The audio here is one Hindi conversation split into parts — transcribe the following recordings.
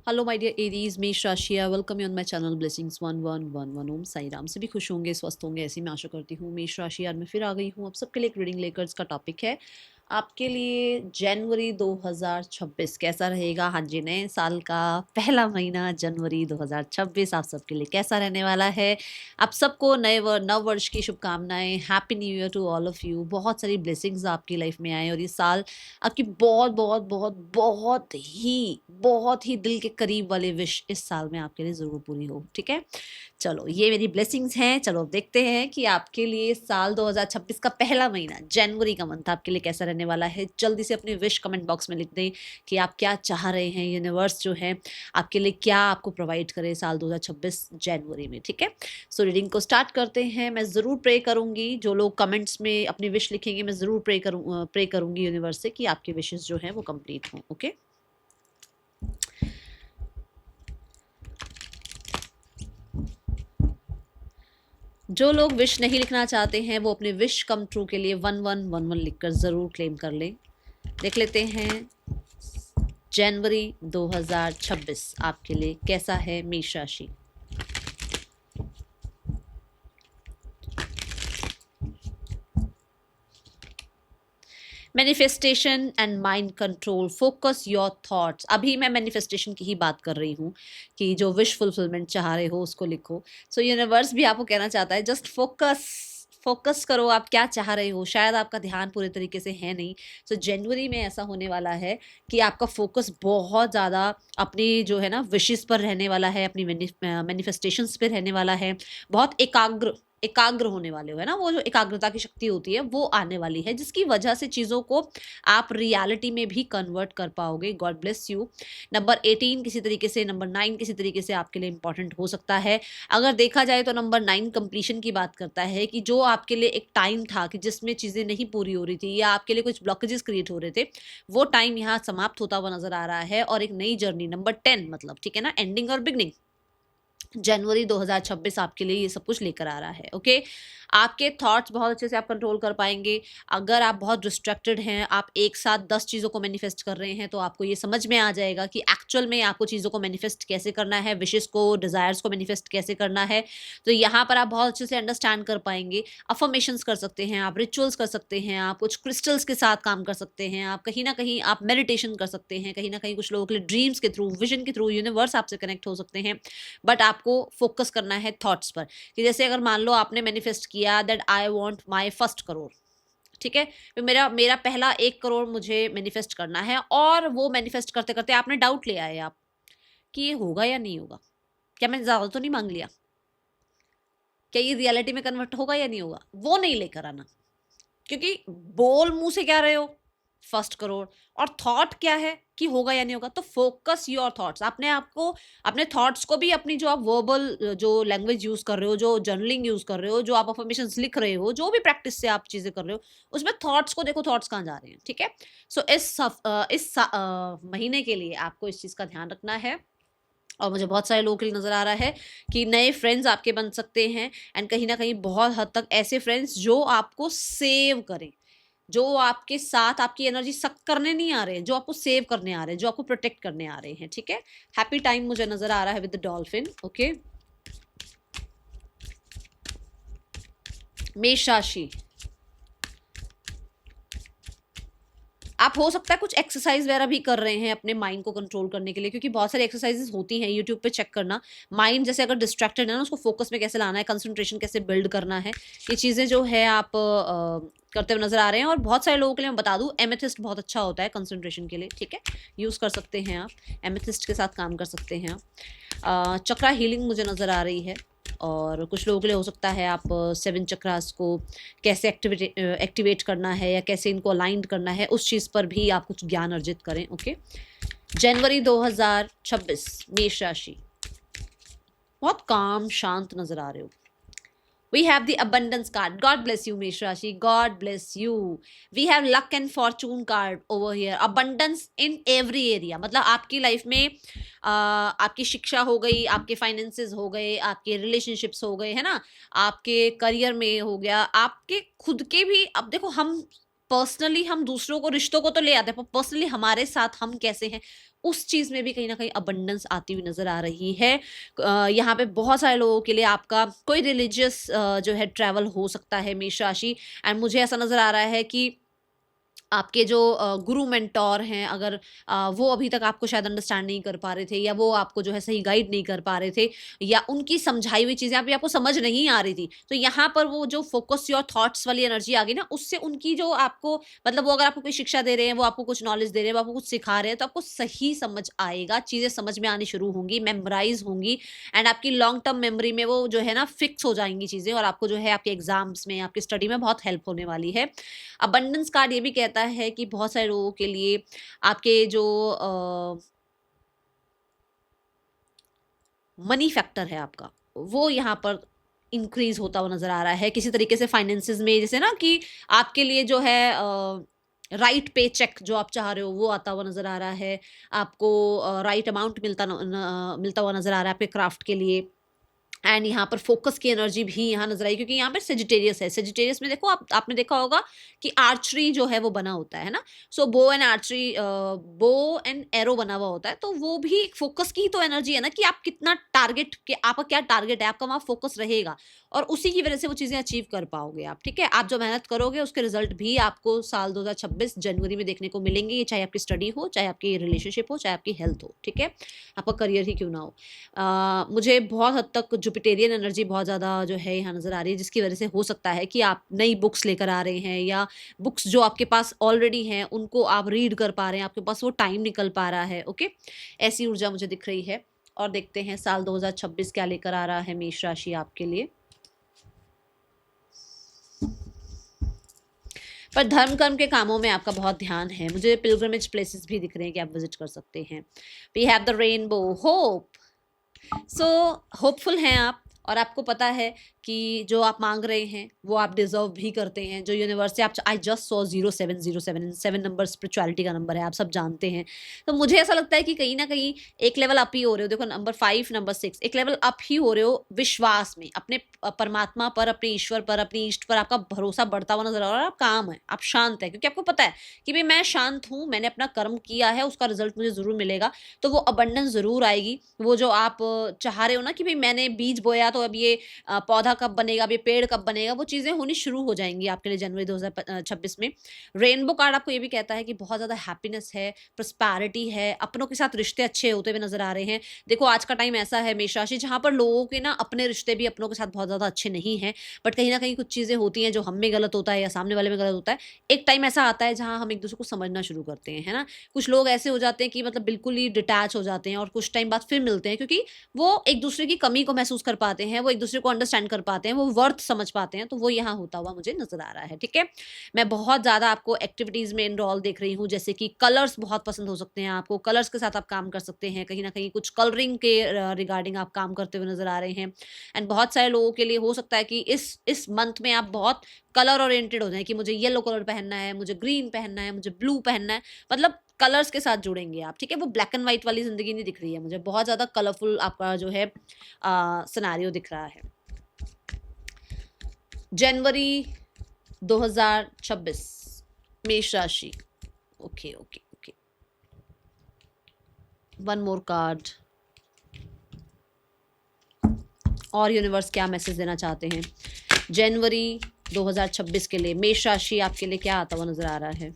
हेलो माय डियर एरीज, मेष राशि, welcome you on my channel blessings 1111 ओम साई राम। सभी खुश होंगे, स्वस्थ होंगे, ऐसी मैं आशा करती हूँ। मेष राशि आज मैं फिर आ गई हूँ आप सबके लिए एक रीडिंग लेकर। इसका टॉपिक है आपके लिए जनवरी 2026 कैसा रहेगा। हाँ जी, नए साल का पहला महीना जनवरी 2026 आप सबके लिए कैसा रहने वाला है। आप सबको नव वर्ष की शुभकामनाएं। Happy new year to all of you. बहुत सारी ब्लेसिंग्स आपकी लाइफ में आए और ये साल आपकी बहुत बहुत बहुत बहुत ही दिल के करीब वाले विश इस साल में आपके लिए ज़रूर पूरी हो। ठीक है, चलो ये मेरी ब्लेसिंग्स हैं। चलो अब देखते हैं कि आपके लिए साल 2026 का पहला महीना जनवरी का मंथ आपके लिए कैसा रहने वाला है। जल्दी से अपने विश कमेंट बॉक्स में लिख दें कि आप क्या चाह रहे हैं, यूनिवर्स जो है आपके लिए क्या आपको प्रोवाइड करे साल 2026 जनवरी में। ठीक है, सो रीडिंग को स्टार्ट करते हैं। मैं ज़रूर प्रे करूंगी, जो लोग कमेंट्स में अपनी विश लिखेंगे मैं ज़रूर प्रे करूंगी यूनिवर्स से कि आपकी विशेस जो है वो कंप्लीट हों। ओके, जो लोग विश नहीं लिखना चाहते हैं वो अपने विश कम ट्रू के लिए 1111 लिखकर ज़रूर क्लेम कर लें। देख लेते हैं जनवरी 2026 आपके लिए कैसा है मेष राशि। Manifestation and mind control, focus your thoughts. अभी मैं मैनिफेस्टेशन की ही बात कर रही हूँ कि जो विश फुलफिलमेंट चाह रहे हो उसको लिखो। सो यूनिवर्स भी आपको कहना चाहता है जस्ट फोकस करो, आप क्या चाह रहे हो। शायद आपका ध्यान पूरे तरीके से है नहीं। सो जनवरी में ऐसा होने वाला है कि आपका फोकस बहुत ज़्यादा अपनी जो है ना विशेस पर रहने वाला है, अपनी मैनिफेस्टेशंस पे रहने वाला है। बहुत एकाग्र होने वाले हो, है ना। वो जो एकाग्रता की शक्ति होती है वो आने वाली है, जिसकी वजह से चीज़ों को आप रियलिटी में भी कन्वर्ट कर पाओगे। God bless you. नंबर 18 किसी तरीके से, नंबर 9 किसी तरीके से आपके लिए इंपॉर्टेंट हो सकता है। अगर देखा जाए तो नंबर 9 कंप्लीशन की बात करता है कि जो आपके लिए एक टाइम था कि जिसमें चीज़ें नहीं पूरी हो रही थी या आपके लिए कुछ ब्लॉकेजेस क्रिएट हो रहे थे, वो टाइम यहाँ समाप्त होता हुआ नजर आ रहा है और एक नई जर्नी नंबर 10 मतलब, ठीक है ना, एंडिंग और बिगनिंग जनवरी 2026 आपके लिए ये सब कुछ लेकर आ रहा है। ओके, आपके थॉट्स बहुत अच्छे से आप कंट्रोल कर पाएंगे। अगर आप बहुत डिस्ट्रैक्टेड हैं, आप एक साथ 10 चीज़ों को मैनिफेस्ट कर रहे हैं, तो आपको ये समझ में आ जाएगा कि एक्चुअल में आपको चीज़ों को मैनिफेस्ट कैसे करना है, विशेस को, डिज़ायर्स को मैनिफेस्ट कैसे करना है। तो यहाँ पर आप बहुत अच्छे से अंडरस्टैंड कर पाएंगे। अफर्मेशंस कर सकते हैं आप, रिचुअल्स कर सकते हैं आप, कुछ क्रिस्टल्स के साथ काम कर सकते हैं आप, कहीं ना कहीं आप मेडिटेशन कर सकते हैं, कहीं ना कहीं कुछ लोगों के लिए ड्रीम्स के थ्रू, विजन के थ्रू यूनिवर्स आपसे कनेक्ट हो सकते हैं। बट आपको फोकस करना है थॉट्स पर कि जैसे अगर मान लो आपने मैनिफेस्ट किया that I want my first crore, ठीक है, तो मेरा मेरा पहला 1 करोड़ मुझे मैनिफेस्ट करना है, और वो मैनिफेस्ट करते करते आपने डाउट ले आए आप कि ये होगा या नहीं होगा, क्या मैंने ज़्यादा तो नहीं मांग लिया, क्या ये रियलिटी में कन्वर्ट होगा या नहीं होगा। वो नहीं लेकर आना, क्योंकि बोल मुंह से क्या रहे हो, 1 करोड़, और थॉट क्या है कि होगा या नहीं होगा। तो फोकस योर थॉट्स, अपने आप को, अपने थॉट्स को भी, अपनी जो आप वर्बल जो लैंग्वेज यूज कर रहे हो, जो जर्नलिंग यूज कर रहे हो, जो आप अफर्मेशन लिख रहे हो, जो भी प्रैक्टिस से आप चीजें कर रहे हो, उसमें थॉट्स को देखो, थॉट्स कहाँ जा रहे हैं। ठीक है, सो महीने के लिए आपको इस चीज का ध्यान रखना है। और मुझे बहुत सारे लोगों के लिए नज़र आ रहा है कि नए फ्रेंड्स आपके बन सकते हैं, एंड कहीं ना कहीं बहुत हद तक ऐसे फ्रेंड्स जो आपको सेव करें, जो आपके साथ आपकी एनर्जी सक करने नहीं आ रहे हैं, जो आपको सेव करने आ रहे हैं, जो आपको प्रोटेक्ट करने आ रहे हैं। ठीक है, हैप्पी टाइम मुझे नज़र आ रहा है विद द डॉल्फिन। ओके, मेष राशि, आप हो सकता है कुछ एक्सरसाइज वगैरह भी कर रहे हैं अपने माइंड को कंट्रोल करने के लिए, क्योंकि बहुत सारी एक्सरसाइजेस होती हैं, यूट्यूब पे चेक करना। माइंड जैसे अगर डिस्ट्रैक्टेड है ना, उसको फोकस में कैसे लाना है, कंसंट्रेशन कैसे बिल्ड करना है, ये चीज़ें जो है आप करते हुए नजर आ रहे हैं। और बहुत सारे लोगों के लिए मैं बता दूं, एमेथिस्ट बहुत अच्छा होता है कंसंट्रेशन के लिए। ठीक है, यूज़ कर सकते हैं आप, एमेथिस्ट के साथ काम कर सकते हैं आप। चक्रा हीलिंग मुझे नज़र आ रही है, और कुछ लोगों के लिए हो सकता है आप 7 चक्रास को कैसे एक्टिवेट करना है या कैसे इनको अलाइंड करना है, उस चीज़ पर भी आप कुछ ज्ञान अर्जित करें। ओके, जनवरी 2026 मेष राशि, बहुत काम शांत नजर आ रहे हो। We have the abundance card. God bless you, Mesh Rashi. God bless you. We have luck and fortune card over here. Abundance in every area. मतलब आपकी लाइफ में आपकी शिक्षा हो गई, आपके फाइनेंसेस हो गए, आपके रिलेशनशिप्स हो गए, है ना, आपके करियर में हो गया, आपके खुद के भी। अब देखो, हम पर्सनली हम दूसरों को, रिश्तों को तो ले आते हैं, पर पर्सनली हमारे साथ हम कैसे हैं उस चीज़ में भी कहीं ना कहीं अबंडेंस आती हुई नज़र आ रही है। यहाँ पे बहुत सारे लोगों के लिए आपका कोई रिलीजियस जो है ट्रैवल हो सकता है मेष राशि। एंड मुझे ऐसा नज़र आ रहा है कि आपके जो गुरु मेंटोर हैं, अगर वो अभी तक आपको शायद अंडरस्टैंड नहीं कर पा रहे थे, या वो आपको जो है सही गाइड नहीं कर पा रहे थे, या उनकी समझाई हुई चीज़ें अभी आपको समझ नहीं आ रही थी, तो यहाँ पर वो जो फोकस योर थॉट्स वाली एनर्जी आ गई ना, उससे उनकी जो आपको, मतलब वो अगर आपको कोई शिक्षा दे रहे हैं, वो आपको कुछ नॉलेज दे रहे हैं, वो आपको कुछ सिखा रहे हैं, तो आपको सही समझ आएगा, चीज़ें समझ में आनी शुरू होंगी, मेमोराइज होंगी, एंड आपकी लॉन्ग टर्म मेमोरी में वो जो है ना फिक्स हो जाएंगी चीज़ें, और आपको जो है आपके एग्जाम्स में, आपकी स्टडी में बहुत हेल्प होने वाली है। अबंडेंस कार्ड ये भी कहता है कि बहुत सारे लोगों के लिए आपके जो मनी फैक्टर है आपका, वो यहाँ पर इंक्रीज होता हुआ नजर आ रहा है किसी तरीके से फाइनेंसेस में, जैसे ना कि आपके लिए जो है राइट पे चेक जो आप चाह रहे हो वो आता हुआ नजर आ रहा है, आपको राइट अमाउंट मिलता हुआ नजर आ रहा है आपके क्राफ्ट के लिए। एंड यहाँ पर फोकस की एनर्जी भी यहाँ नजर आई, क्योंकि यहाँ पर सेजिटेरियस है। सेजिटेरियस में देखो, आपने देखा होगा कि आर्चरी जो है वो बना होता है ना, सो बो एंड एरो बना हुआ होता है, तो वो भी एक फोकस की ही तो एनर्जी है ना, कि आप कितना टारगेट के, आपका क्या टारगेट है, आपका वहाँ फोकस रहेगा, और उसी की वजह से वो चीज़ें अचीव कर पाओगे आप। ठीक है, आप जो मेहनत करोगे उसके रिजल्ट भी आपको साल 2026 जनवरी में देखने को मिलेंगे, ये चाहे आपकी स्टडी हो, चाहे आपकी रिलेशनशिप हो, चाहे आपकी हेल्थ हो। ठीक है, आपका करियर ही क्यों ना हो। मुझे बहुत हद तक जुपिटेरियन एनर्जी बहुत ज़्यादा जो है यहाँ नज़र आ रही है, जिसकी वजह से हो सकता है कि आप नई बुक्स लेकर आ रहे हैं, या बुक्स जो आपके पास ऑलरेडी हैं उनको आप रीड कर पा रहे हैं, आपके पास वो टाइम निकल पा रहा है। ओके, ऐसी ऊर्जा मुझे दिख रही है। और देखते हैं साल 2026 क्या लेकर आ रहा है मेष राशि आपके लिए। पर धर्म कर्म के कामों में आपका बहुत ध्यान है, मुझे पिलग्रिमेज प्लेसेस भी दिख रहे हैं कि आप विजिट कर सकते हैं। We have the rainbow hope, so hopeful हैं आप, और आपको पता है कि जो आप मांग रहे हैं वो आप डिजर्व भी करते हैं। जो यूनिवर्स से आप, I just saw 0707, 7 number spirituality का नंबर है, आप सब जानते हैं। तो मुझे ऐसा लगता है कि कहीं ना कहीं एक लेवल अप ही हो रहे हो। देखो, नंबर 5, नंबर 6, एक लेवल अप ही हो रहे हो विश्वास में, अपने परमात्मा पर, अपने ईश्वर पर, अपनी इष्ट पर आपका भरोसा बढ़ता हुआ नजर आ रहा है। आप काम है, आप शांत है, क्योंकि आपको पता है कि भाई मैं शांत हूँ, मैंने अपना कर्म किया है, उसका रिजल्ट मुझे जरूर मिलेगा, तो वो अबंडेंस जरूर आएगी। वो जो आप चाह रहे हो ना कि भाई मैंने बीज बोया तो अब ये पौधा कब बनेगा, अब ये पेड़ कब बनेगा, वो चीजें होनी शुरू हो जाएंगी आपके लिए जनवरी 2026 में। रेनबो कार्ड आपको ये भी कहता है कि बहुत ज्यादा हैप्पीनेस है, प्रस्पैरिटी है, अपनों के साथ रिश्ते अच्छे होते हुए नजर आ रहे हैं। देखो, आज का टाइम ऐसा है मेष राशि, जहां पर लोगों के ना अपने रिश्ते भी अपनों के साथ बहुत ज्यादा अच्छे नहीं है, बट कहीं ना कहीं कुछ चीजें होती हैं जो हम में गलत होता है या सामने वाले में गलत होता है। एक टाइम ऐसा आता है जहां हम एक दूसरे को समझना शुरू करते हैं, है ना। कुछ लोग ऐसे हो जाते हैं कि मतलब बिल्कुल ही डिटैच हो जाते हैं, और कुछ टाइम बाद फिर मिलते हैं, क्योंकि वो एक दूसरे की कमी को महसूस कर पाते हैं, वो एक दूसरे को अंडरस्टैंड कर पाते हैं, वो वर्थ समझ पाते हैं। तो वो यहाँ होता हुआ मुझे नजर आ रहा है। ठीक है, मैं बहुत ज्यादा आपको एक्टिविटीज में इनरोल देख रही हूँ, जैसे कि कलर्स बहुत पसंद हो सकते हैं आपको, कलर्स के साथ आप काम कर सकते हैं, कहीं ना कहीं कुछ कलरिंग के रिगार्डिंग आप काम करते हुए नजर आ रहे हैं। एंड बहुत सारे लोगों के लिए हो सकता है कि इस मंथ में आप बहुत कलर ओरिएंटेड हो जाए, कि मुझे येलो कलर पहनना है, मुझे ग्रीन पहनना है, मुझे ब्लू पहनना है, मतलब कलर्स के साथ जुड़ेंगे आप। ठीक है, वो ब्लैक एंड व्हाइट वाली जिंदगी नहीं दिख रही है मुझे, बहुत ज्यादा कलरफुल आपका जो है सिनेरियो दिख रहा है। जनवरी 2026 मेष राशि। Okay okay okay, one more card, और यूनिवर्स क्या मैसेज देना चाहते हैं जनवरी 2026 के लिए मेष राशि आपके लिए क्या आता हुआ नजर आ रहा है।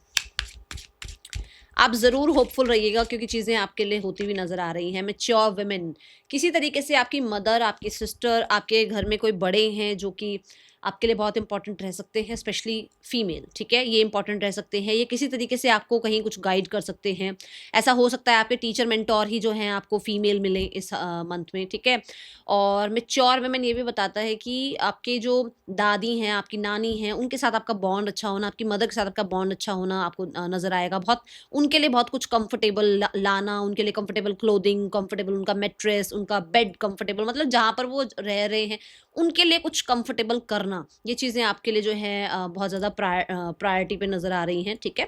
आप जरूर होपफुल रहिएगा, क्योंकि चीजें आपके लिए होती हुई नजर आ रही हैं। मैच्योर वुमेन, किसी तरीके से आपकी मदर, आपकी सिस्टर, आपके घर में कोई बड़े हैं जो कि आपके लिए बहुत इंपॉर्टेंट रह सकते हैं, स्पेशली फीमेल। ठीक है, ये इंपॉर्टेंट रह सकते हैं, ये किसी तरीके से आपको कहीं कुछ गाइड कर सकते हैं। ऐसा हो सकता है आपके टीचर मेंटोर ही जो हैं आपको फीमेल मिले इस मंथ में। ठीक है, और मैच्योर वुमेन ये भी बताता है कि आपके जो दादी हैं, आपकी नानी हैं, उनके साथ आपका बॉन्ड अच्छा होना, आपकी मदर के साथ आपका बॉन्ड अच्छा होना आपको नजर आएगा। बहुत उनके लिए बहुत कुछ कंफर्टेबल लाना, उनके लिए कंफर्टेबल क्लोथिंग, कंफर्टेबल उनका मैट्रेस, उनका बेड कंफर्टेबल, मतलब जहाँ पर वो रह रहे हैं उनके लिए कुछ कंफर्टेबल करना, ये चीज़ें आपके लिए जो है बहुत ज़्यादा प्रायोरिटी पे नज़र आ रही हैं। ठीक है,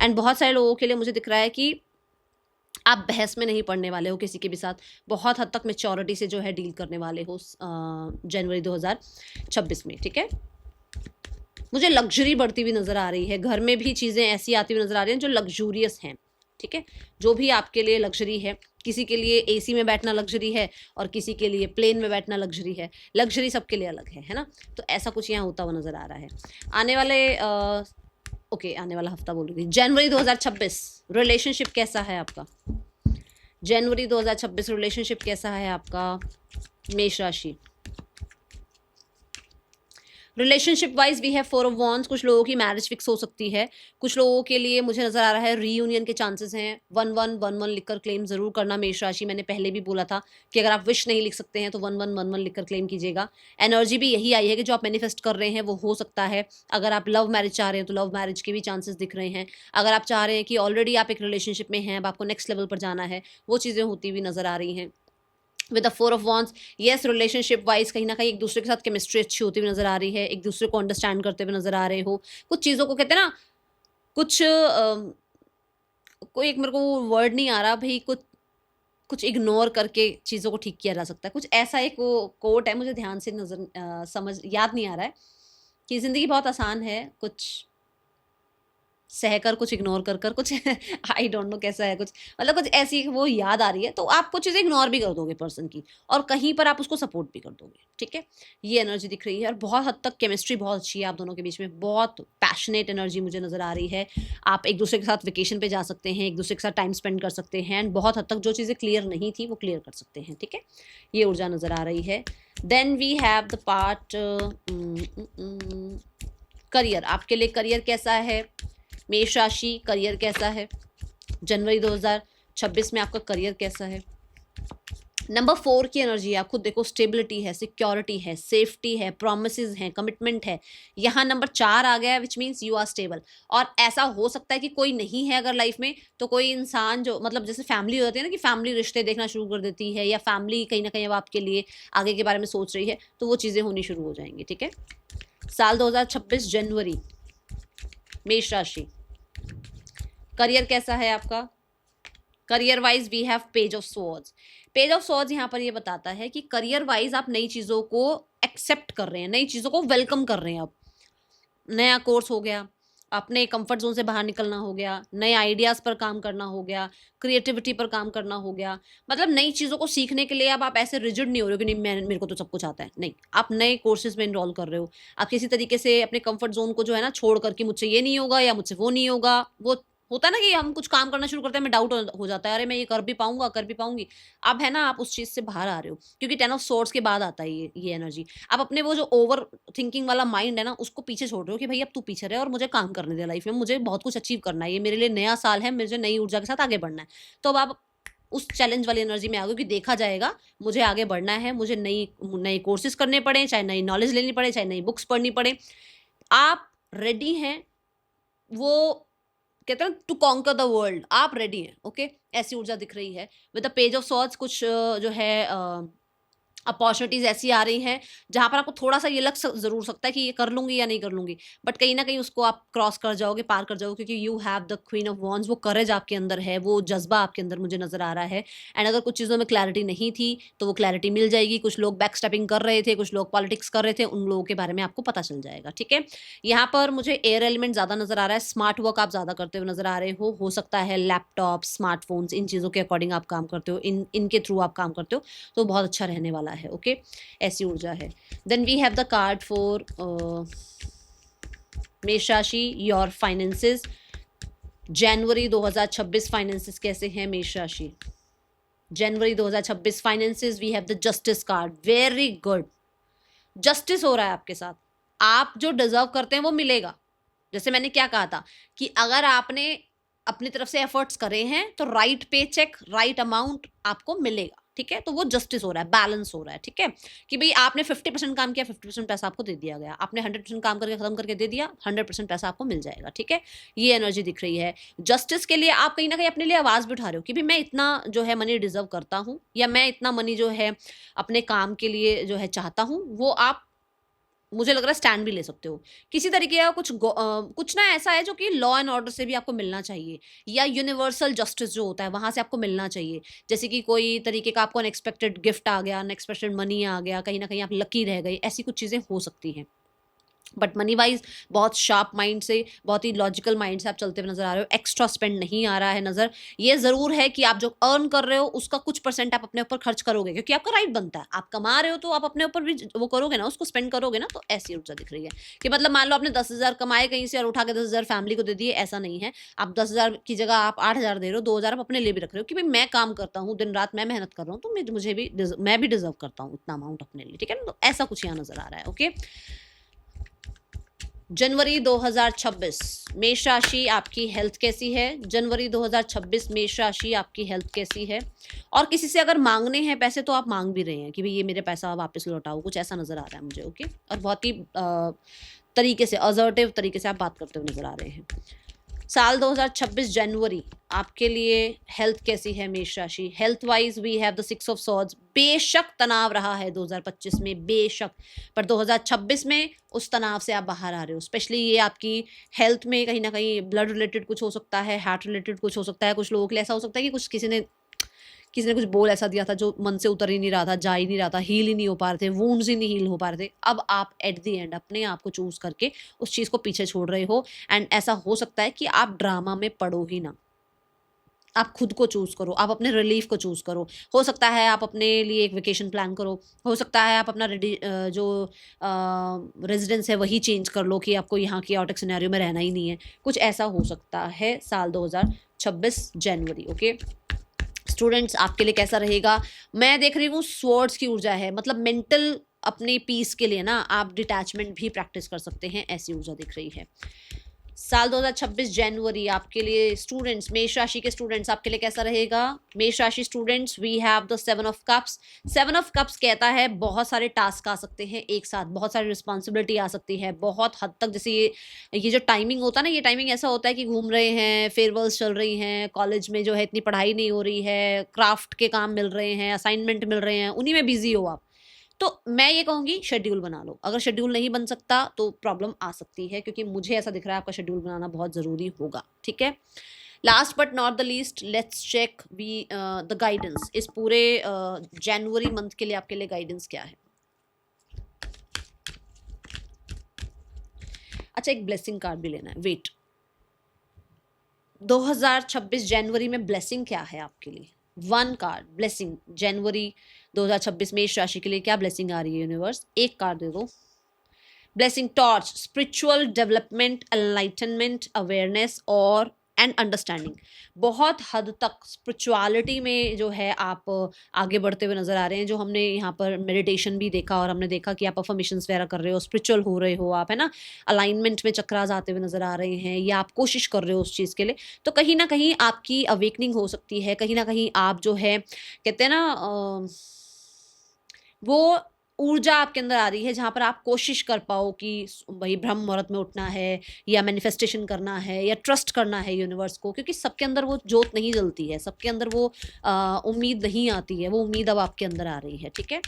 एंड बहुत सारे लोगों के लिए मुझे दिख रहा है कि आप बहस में नहीं पड़ने वाले हो किसी के भी साथ, बहुत हद तक मेच्योरिटी से जो है डील करने वाले हो जनवरी 2026 में। ठीक है, मुझे लग्जरी बढ़ती हुई नजर आ रही है, घर में भी चीज़ें ऐसी आती हुई नजर आ रही हैं जो लग्जूरियस हैं। ठीक है, जो भी आपके लिए लग्जरी है, किसी के लिए एसी में बैठना लग्जरी है और किसी के लिए प्लेन में बैठना लग्जरी है, लग्जरी सबके लिए अलग है ना। तो ऐसा कुछ यहाँ होता हुआ नजर आ रहा है। आने वाले आने वाला हफ्ता बोल रही थी, जनवरी 2026 रिलेशनशिप कैसा है आपका? जनवरी 2026 रिलेशनशिप कैसा है आपका मेष राशि? Relationship wise we have 4 of wands. कुछ लोगों की मैरिज फिक्स हो सकती है, कुछ लोगों के लिए मुझे नजर आ रहा है रीयूनियन के चांसेस हैं। 1111 लिखकर क्लेम जरूर करना मेष राशि। मैंने पहले भी बोला था कि अगर आप विश नहीं लिख सकते हैं तो 1111 लिखकर क्लेम कीजिएगा। एनर्जी भी यही आई है कि जो आप मैनिफेस्ट कर रहे हैं वो हो सकता है। अगर आप लव मैरिज चाह रहे हैं तो लव मैरिज के भी चांसेस दिख रहे हैं। अगर आप चाह रहे हैं कि ऑलरेडी आप एक रिलेशनशिप में हैं, अब आपको नेक्स्ट लेवल पर जाना है, वो चीज़ें होती हुई नजर आ रही हैं। With the 4 of wands, yes relationship wise कहीं ना कहीं एक दूसरे के साथ केमिस्ट्री अच्छी होती हुई नजर आ रही है, एक दूसरे को अंडरस्टैंड करते हुए नजर आ रहे हो। कुछ चीज़ों को कहते हैं ना, कुछ कोई एक मेरे को वर्ड नहीं आ रहा भाई, कुछ कुछ इग्नोर करके चीज़ों को ठीक किया जा सकता है। कुछ ऐसा एक वो कोट है, मुझे ध्यान से समझ याद नहीं आ रहा है, कि ज़िंदगी बहुत आसान है, कुछ सहकर कुछ इग्नोर कर कर कुछ आई डोंट नो कैसा है, कुछ मतलब कुछ ऐसी वो याद आ रही है। तो आप कुछ चीज़ें इग्नोर भी कर दोगे पर्सन की, और कहीं पर आप उसको सपोर्ट भी कर दोगे। ठीक है, ये एनर्जी दिख रही है, और बहुत हद तक केमिस्ट्री बहुत अच्छी है आप दोनों के बीच में। बहुत पैशनेट एनर्जी मुझे नजर आ रही है। आप एक दूसरे के साथ वेकेशन पे जा सकते हैं, एक दूसरे के साथ टाइम स्पेंड कर सकते हैं, एंड बहुत हद तक जो चीज़ें क्लियर नहीं थी वो क्लियर कर सकते हैं। ठीक है, ये ऊर्जा नजर आ रही है। Then we have the part career. आपके लिए करियर कैसा है मेष राशि? करियर कैसा है जनवरी 2026 में? आपका करियर कैसा है? नंबर 4 की एनर्जी है, आप खुद देखो, स्टेबिलिटी है, सिक्योरिटी है, सेफ्टी है, प्रोमिसेस हैं, कमिटमेंट है। यहाँ नंबर 4 आ गया है, which means you are stable. और ऐसा हो सकता है कि कोई नहीं है अगर लाइफ में, तो कोई इंसान जो मतलब जैसे फैमिली हो जाती है ना, कि फैमिली रिश्ते देखना शुरू कर देती है, या फैमिली कहीं ना कहीं अब आपके लिए आगे के बारे में सोच रही है, तो वो चीज़ें होनी शुरू हो जाएंगी। ठीक है, साल 2026 जनवरी, मेष राशि, करियर कैसा है आपका? Career wise we have page of swords. Page of swords यहाँ पर ये बताता है कि करियर वाइज आप नई चीज़ों को एक्सेप्ट कर रहे हैं, नई चीज़ों को वेलकम कर रहे हैं। अब नया कोर्स हो गया, अपने कंफर्ट जोन से बाहर निकलना हो गया, नए आइडियाज़ पर काम करना हो गया, क्रिएटिविटी पर काम करना हो गया। मतलब नई चीज़ों को सीखने के लिए अब आप ऐसे रिजिड नहीं हो रहे हो कि नहीं मैं मेरे को तो सब कुछ आता है। नहीं, आप नए कोर्सेज में इनरोल कर रहे हो। आप किसी तरीके से अपने कंफर्ट जोन को जो है ना छोड़ करके, मुझसे ये नहीं होगा या मुझसे वो नहीं होगा, वो होता है ना कि हम कुछ काम करना शुरू करते हैं, हमें डाउट हो जाता है, अरे मैं ये कर भी पाऊंगा, कर भी पाऊंगी। अब है ना, आप उस चीज़ से बाहर आ रहे हो, क्योंकि 10 ऑफ सोर्ड्स के बाद आता है ये एनर्जी। आप अपने वो जो ओवर थिंकिंग वाला माइंड है ना, उसको पीछे छोड़ रहे हो कि भाई अब तू पीछे रहे और मुझे काम करने दे लाइफ में, मुझे बहुत कुछ अचीव करना है, ये मेरे लिए नया साल है, मुझे नई ऊर्जा के साथ आगे बढ़ना है। तो अब आप उस चैलेंज वाली एनर्जी में आ गए कि देखा जाएगा, मुझे आगे बढ़ना है, मुझे नई नए कोर्सेज करने पड़े, चाहे नई नॉलेज लेनी पड़े, चाहे नई बुक्स पढ़नी पड़े। आप रेडी हैं, वो कहते हैं टू कॉन्कर द वर्ल्ड, आप रेडी हैं। ओके, ऐसी ऊर्जा दिख रही है। With the page of swords, कुछ जो है अपॉर्चुनिटीज ऐसी आ रही हैं जहां पर आपको थोड़ा सा ये लग जरूर सकता है कि ये कर लूंगी या नहीं कर लूंगी, बट कहीं ना कहीं उसको आप क्रॉस कर जाओगे, पार कर जाओगे, क्योंकि you have the queen of wands. वो करेज आपके अंदर है, वो जज्बा आपके अंदर मुझे नजर आ रहा है। एंड अगर कुछ चीज़ों में क्लैरिटी नहीं थी तो वो क्लैरिटी मिल जाएगी। कुछ लोग बैक स्टेपिंग कर रहे थे, कुछ लोग पॉलिटिक्स कर रहे थे, उन लोगों के बारे में आपको पता चल जाएगा। ठीक है, यहाँ पर मुझे एयर एलिमेंट ज़्यादा नजर आ रहा है। स्मार्ट वर्क आप ज़्यादा करते हुए नजर आ रहे हो सकता है लैपटॉप, स्मार्टफोन्स, इन चीज़ों के अकॉर्डिंग आप काम करते हो, इनके थ्रू आप काम करते हो, तो बहुत अच्छा रहने वाला है। ओके, ऐसी ऊर्जा है। Then we have the card for मेष राशि, योर फाइनेंसेस। जनवरी 2026 फाइनेंसेस कैसे हैं मेष राशि? जनवरी 2026 finances, we have the justice card. Very good, justice हो रहा है आपके साथ। आप जो डिजर्व करते हैं वो मिलेगा। जैसे मैंने क्या कहा था कि अगर आपने अपनी तरफ से एफर्ट्स करे हैं तो राइट पे चेक, राइट अमाउंट आपको मिलेगा। ठीक है, तो वो जस्टिस हो रहा है, बैलेंस हो रहा है। ठीक है, कि भाई आपने 50% काम किया, 50% पैसा आपको दे दिया गया, आपने 100% काम करके खत्म करके दे दिया, 100% पैसा आपको मिल जाएगा। ठीक है, ये एनर्जी दिख रही है। जस्टिस के लिए आप कहीं ना कहीं अपने लिए आवाज भी उठा रहे हो कि भाई मैं इतना जो है मनी डिजर्व करता हूँ, या मैं इतना मनी जो है अपने काम के लिए जो है चाहता हूँ, वो आप मुझे लग रहा है स्टैंड भी ले सकते हो। किसी तरीके का कुछ ना ऐसा है जो कि लॉ एंड ऑर्डर से भी आपको मिलना चाहिए, या यूनिवर्सल जस्टिस जो होता है वहां से आपको मिलना चाहिए। जैसे कि कोई तरीके का आपको अनएक्सपेक्टेड गिफ्ट आ गया, अनएक्सपेक्टेड मनी आ गया, कहीं ना कहीं आप लकी रह गए, ऐसी कुछ चीज़ें हो सकती हैं। बट मनी वाइज बहुत शार्प माइंड से, बहुत ही लॉजिकल माइंड से आप चलते हुए नजर आ रहे हो। एक्स्ट्रा स्पेंड नहीं आ रहा है नजर। ये जरूर है कि आप जो अर्न कर रहे हो उसका कुछ परसेंट आप अपने ऊपर खर्च करोगे, क्योंकि आपका राइट बनता है। आप कमा रहे हो तो आप अपने ऊपर भी वो करोगे ना, उसको स्पेंड करोगे ना। तो ऐसी ऊर्जा दिख रही है कि मतलब मान लो आपने 10,000 कमाए कहीं से और उठा के 10,000 फैमिली को दे दिए, ऐसा नहीं है। आप 10,000 की जगह आप 8,000 दे रहे हो, 2,000 आप अपने लिए भी रख रहे हो कि भाई मैं काम करता हूँ, दिन रात मैं मेहनत कर रहा हूँ, तो मुझे भी मैं भी डिजर्व करता हूँ इतना अमाउंट अपने लिए, ठीक है ना। तो ऐसा कुछ यहाँ नजर आ रहा है। ओके, जनवरी 2026 मेष राशि आपकी हेल्थ कैसी है? जनवरी 2026 मेष राशि आपकी हेल्थ कैसी है? और किसी से अगर मांगने हैं पैसे तो आप मांग भी रहे हैं कि भाई ये मेरे पैसा वापस लौटाओ, कुछ ऐसा नजर आ रहा है मुझे। ओके, और बहुत ही तरीके से, असर्टिव तरीके से आप बात करते हुए नजर आ रहे हैं। साल 2026 जनवरी आपके लिए हेल्थ कैसी है मेष राशि? Health wise we have the 6 of swords. बेशक तनाव रहा है 2025 में, बेशक, पर 2026 में उस तनाव से आप बाहर आ रहे हो। स्पेशली ये आपकी हेल्थ में कहीं ना कहीं ब्लड रिलेटेड कुछ हो सकता है, हार्ट रिलेटेड कुछ हो सकता है। कुछ लोगों के लिए ऐसा हो सकता है कि कुछ किसी ने कुछ बोल ऐसा दिया था जो मन से उतर ही नहीं रहा था, जा ही नहीं रहा था, हील ही नहीं हो पा रहे थे, वुंड्स ही नहीं हील हो पा रहे थे। अब आप एट दी एंड अपने आप को चूज करके उस चीज को पीछे छोड़ रहे हो। एंड ऐसा हो सकता है कि आप ड्रामा में पड़ो ही ना, आप खुद को चूज करो, आप अपने रिलीफ को चूज करो। हो सकता है आप अपने लिए एक वेकेशन प्लान करो, हो सकता है आप अपना जो रेजिडेंस है वही चेंज कर लो कि आपको यहाँ की आउटिक सिनेरियो में रहना ही नहीं है। कुछ ऐसा हो सकता है साल 2026 जनवरी। ओके, स्टूडेंट्स आपके लिए कैसा रहेगा? मैं देख रही हूँ स्वॉर्ड्स की ऊर्जा है, मतलब मेंटल अपने पीस के लिए ना आप डिटैचमेंट भी प्रैक्टिस कर सकते हैं, ऐसी ऊर्जा दिख रही है। साल 2026 जनवरी आपके लिए स्टूडेंट्स, मेष राशि के स्टूडेंट्स आपके लिए कैसा रहेगा? मेष राशि students we have the 7 of cups. 7 of cups कहता है बहुत सारे टास्क आ सकते हैं एक साथ, बहुत सारी रिस्पॉन्सिबिलिटी आ सकती है बहुत हद तक। जैसे ये जो टाइमिंग होता है ना, ये टाइमिंग ऐसा होता है कि घूम रहे हैं, फेयरवेल्स चल रही हैं, कॉलेज में जो है इतनी पढ़ाई नहीं हो रही है, क्राफ्ट के काम मिल रहे हैं, असाइनमेंट मिल रहे हैं, उन्हीं में बिजी हो आप। तो मैं ये कहूँगी शेड्यूल बना लो। अगर शेड्यूल नहीं बन सकता तो प्रॉब्लम आ सकती है, क्योंकि मुझे ऐसा दिख रहा है आपका शेड्यूल बनाना बहुत ज़रूरी होगा, ठीक है। Last but not the least, let's check we the guidance. इस पूरे जनवरी मंथ के लिए आपके लिए गाइडेंस क्या है? अच्छा, एक ब्लेसिंग कार्ड भी लेना है, वेट। 2026 जनवरी में ब्लेसिंग क्या है आपके लिए? वन कार्ड ब्लेसिंग जनवरी 2026 मेष राशि के लिए क्या ब्लेसिंग आ रही है यूनिवर्स? एक कार्ड दे दो। Blessing torch, spiritual development, enlightenment, awareness और एंड अंडरस्टैंडिंग। बहुत हद तक स्पिरिचुअलिटी में जो है आप आगे बढ़ते हुए नजर आ रहे हैं। जो हमने यहाँ पर मेडिटेशन भी देखा और हमने देखा कि आप अफर्मेशंस वगैरह कर रहे हो, स्पिरिचुअल हो रहे हो आप, है ना। अलाइनमेंट में चक्रास आते हुए नजर आ रहे हैं, या आप कोशिश कर रहे हो उस चीज़ के लिए। तो कहीं ना कहीं आपकी अवेकनिंग हो सकती है, कहीं ना कहीं आप जो है कहते हैं ना वो ऊर्जा आपके अंदर आ रही है जहाँ पर आप कोशिश कर पाओ कि भाई ब्रह्म मुहूर्त में उठना है, या मैनिफेस्टेशन करना है, या ट्रस्ट करना है यूनिवर्स को, क्योंकि सबके अंदर वो जोत नहीं जलती है, सबके अंदर वो उम्मीद नहीं आती है। वो उम्मीद अब आपके अंदर आ रही है, ठीक है।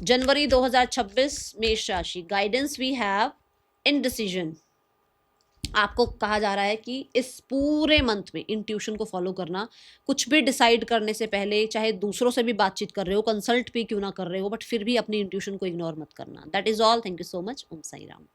जनवरी 2026 मेष राशि गाइडेंस वी हैव इनडिसीजन। आपको कहा जा रहा है कि इस पूरे मंथ में इंट्यूशन को फॉलो करना। कुछ भी डिसाइड करने से पहले, चाहे दूसरों से भी बातचीत कर रहे हो, कंसल्ट भी क्यों ना कर रहे हो, बट फिर भी अपनी इंट्यूशन को इग्नोर मत करना। That is all. Thank you so much. Om Sai Ram.